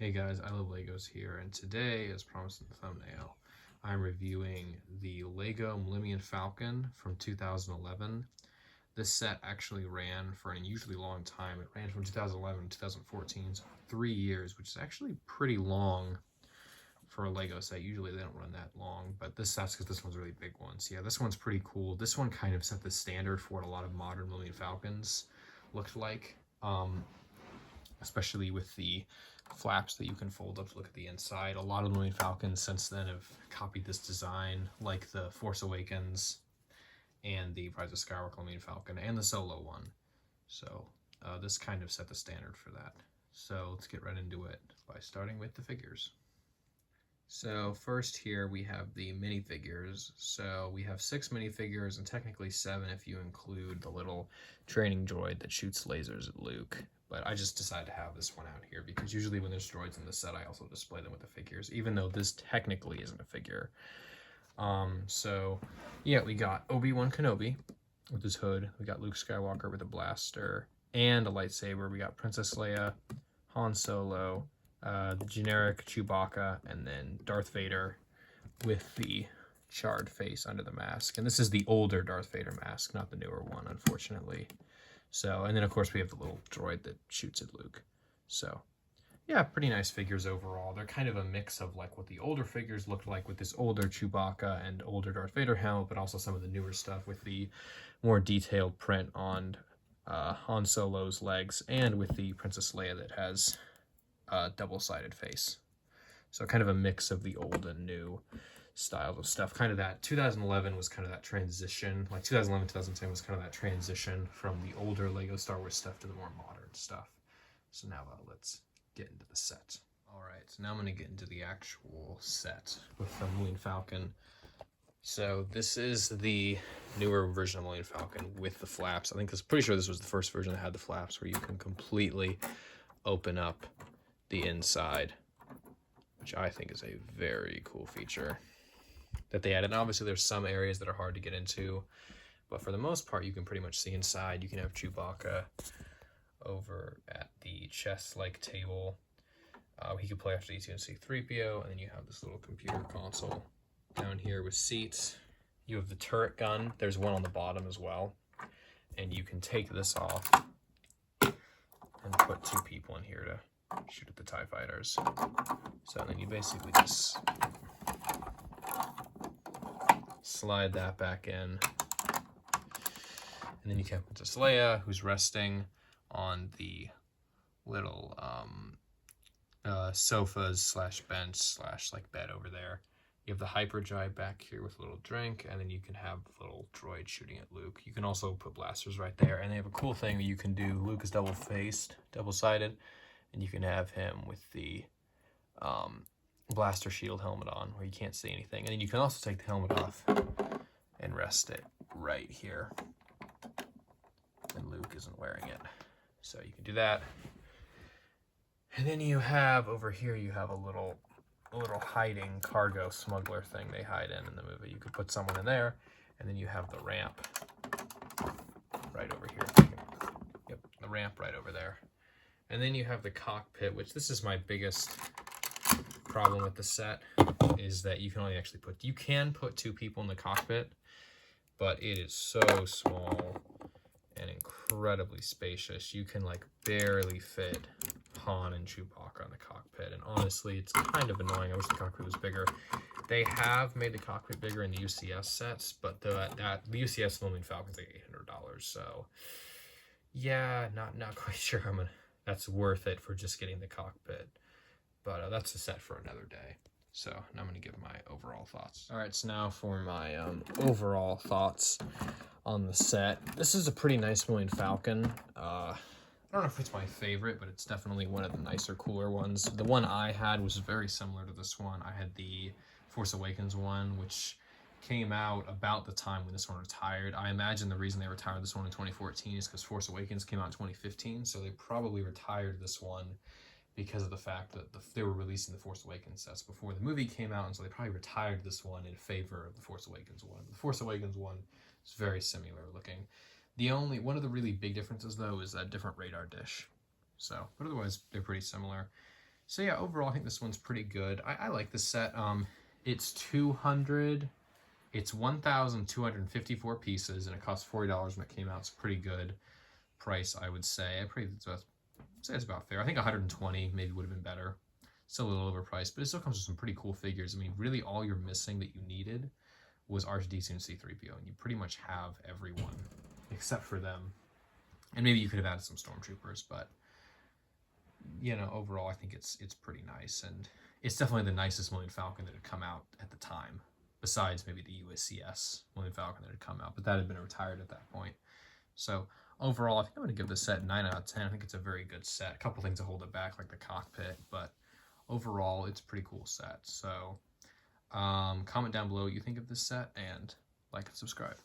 Hey guys, I Love Legos here, and today, as promised in the thumbnail, I'm reviewing the Lego Millennium Falcon from 2011. This set actually ran for an unusually long time. It ran from 2011 to 2014, so 3 years, which is actually pretty long for a Lego set. Usually they don't run that long, but that's because this one's a really big one. So yeah, this one's pretty cool. This one kind of set the standard for what a lot of modern Millennium Falcons looked like. Especially with the flaps that you can fold up to look at the inside. A lot of Millennium Falcons since then have copied this design, like the Force Awakens and the Rise of Skywalker Millennium Falcon and the Solo one. So this kind of set the standard for that. So let's get right into it by starting with the figures. So first here we have the minifigures. So we have 6 minifigures and technically 7 if you include the little training droid that shoots lasers at Luke. But I just decided to have this one out here because usually when there's droids in the set, I also display them with the figures, even though this technically isn't a figure. So yeah, we got Obi-Wan Kenobi with his hood. We got Luke Skywalker with a blaster and a lightsaber. We got Princess Leia, Han Solo, the generic Chewbacca, and then Darth Vader with the charred face under the mask. And this is the older Darth Vader mask, not the newer one, unfortunately. So, and then of course we have the little droid that shoots at Luke. So, yeah, pretty nice figures overall. They're kind of a mix of like what the older figures looked like with this older Chewbacca and older Darth Vader helmet, but also some of the newer stuff with the more detailed print on Han Solo's legs and with the Princess Leia that has a double-sided face. So kind of a mix of the old and new styles of stuff. Kind of that 2011 was kind of that transition, like 2011 2010 was kind of that transition from the older Lego Star Wars stuff to the more modern stuff. So now let's get into the set. All right, so now I'm going to get into the actual set with the Millennium Falcon. So this is the newer version of Millennium Falcon with the flaps. I think pretty sure this was the first version that had the flaps where you can completely open up the inside, which I think is a very cool feature that they added. And obviously there's some areas that are hard to get into, but for the most part you can pretty much see inside. You can have Chewbacca over at the chess-like table. He could play after D2 and C-3PO, and then you have this little computer console down here with seats. You have the turret gun. There's one on the bottom as well, and you can take this off and put 2 people in here to shoot at the TIE fighters. So then you basically just slide that back in, and then you can put Princess Leia, who's resting on the little sofas slash bench slash like bed over there. You have the hyperdrive back here with a little drink, and then you can have a little droid shooting at Luke. You can also put blasters right there, and they have a cool thing that you can do. Luke is double-faced, double-sided, and you can have him with the blaster shield helmet on where you can't see anything. And then you can also take the helmet off and rest it right here. And Luke isn't wearing it. So you can do that. And then you have, over here, you have a little hiding cargo smuggler thing they hide in the movie. You could put someone in there, and then you have the ramp right over here. Yep, the ramp right over there. And then you have the cockpit, which this is my biggest problem with the set, is that you can only actually you can put 2 people in the cockpit, but it is so small and incredibly spacious. You can like barely fit Han and Chewbacca in the cockpit, and honestly, it's kind of annoying. I wish the cockpit was bigger. They have made the cockpit bigger in the UCS sets, but the UCS Millennium Falcon is like $800, so yeah, not quite sure that's worth it for just getting the cockpit. But that's a set for another day. So now I'm going to give my overall thoughts. All right, so now for my overall thoughts on the set. This is a pretty nice Millennium Falcon. I don't know if it's my favorite, but it's definitely one of the nicer, cooler ones. The one I had was very similar to this one. I had the Force Awakens one, which came out about the time when this one retired. I imagine the reason they retired this one in 2014 is because Force Awakens came out in 2015, so they probably retired this one because of the fact that they were releasing the Force Awakens sets before the movie came out, and so they probably retired this one in favor of the Force Awakens one. The Force Awakens one is very similar looking. One of the really big differences, though, is a different radar dish. So, but otherwise, they're pretty similar. So yeah, overall, I think this one's pretty good. I like this set. It's 200. It's 1,254 pieces, and it cost $40 when it came out. It's a pretty good price, I would say. Say it's about fair. I think 120 maybe would have been better. Still a little overpriced, but it still comes with some pretty cool figures. I mean, really all you're missing that you needed was R2D2 and C3PO, and you pretty much have everyone except for them. And maybe you could have added some stormtroopers, but you know, overall I think it's pretty nice, and it's definitely the nicest Millennium Falcon that had come out at the time, besides maybe the USCS Millennium Falcon that had come out, but that had been retired at that point. So overall, I think I'm going to give this set 9 out of 10. I think it's a very good set. A couple things to hold it back, like the cockpit, but overall, it's a pretty cool set. So comment down below what you think of this set, and like and subscribe.